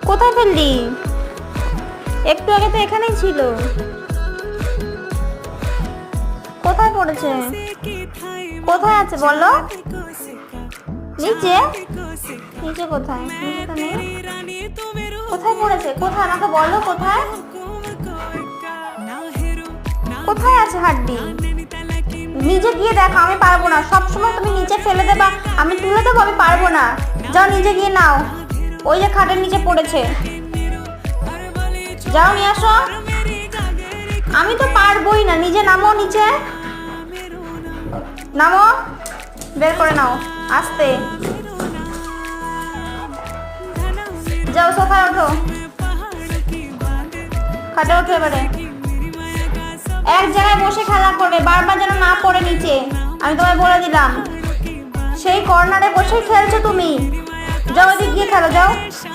কোথায় ফেললি? একটু আগে তো এখানেই ছিল। কোথায় পড়েছে? কোথায় আছে বলো? নিচে? নিচে কোথায়? নিচে তো নেই। কোথায় পড়েছে? কোথায় আমাকে বলো কোথায়? কোথায় আছে হাড্ডি? নিজে গিয়ে দেখো, আমি পারবো না। সবসময় তুমি নিচে ফেলে দেবা, আমি তুলে দেবো, আমি পারবো না। যাও নিজে গিয়ে নাও, ওই যে খাটের নিচে পড়েছে। যাও নিয়ে আসো। আমি তো পারবোই না। নিজে নামো, নিচে নামো, বের করে নাও আস্তে। যাও সোফায় ওঠো, খাটে ওঠো। এবারে এক জায়গায় বসে খেলা করবে, বারবার যেন না পড়ে নিচে। আমি তোমায় বলে দিলাম। সেই কর্নারে বসেই খেলছো তুমি। যাও ওদিক গিয়ে খেলো, যাও।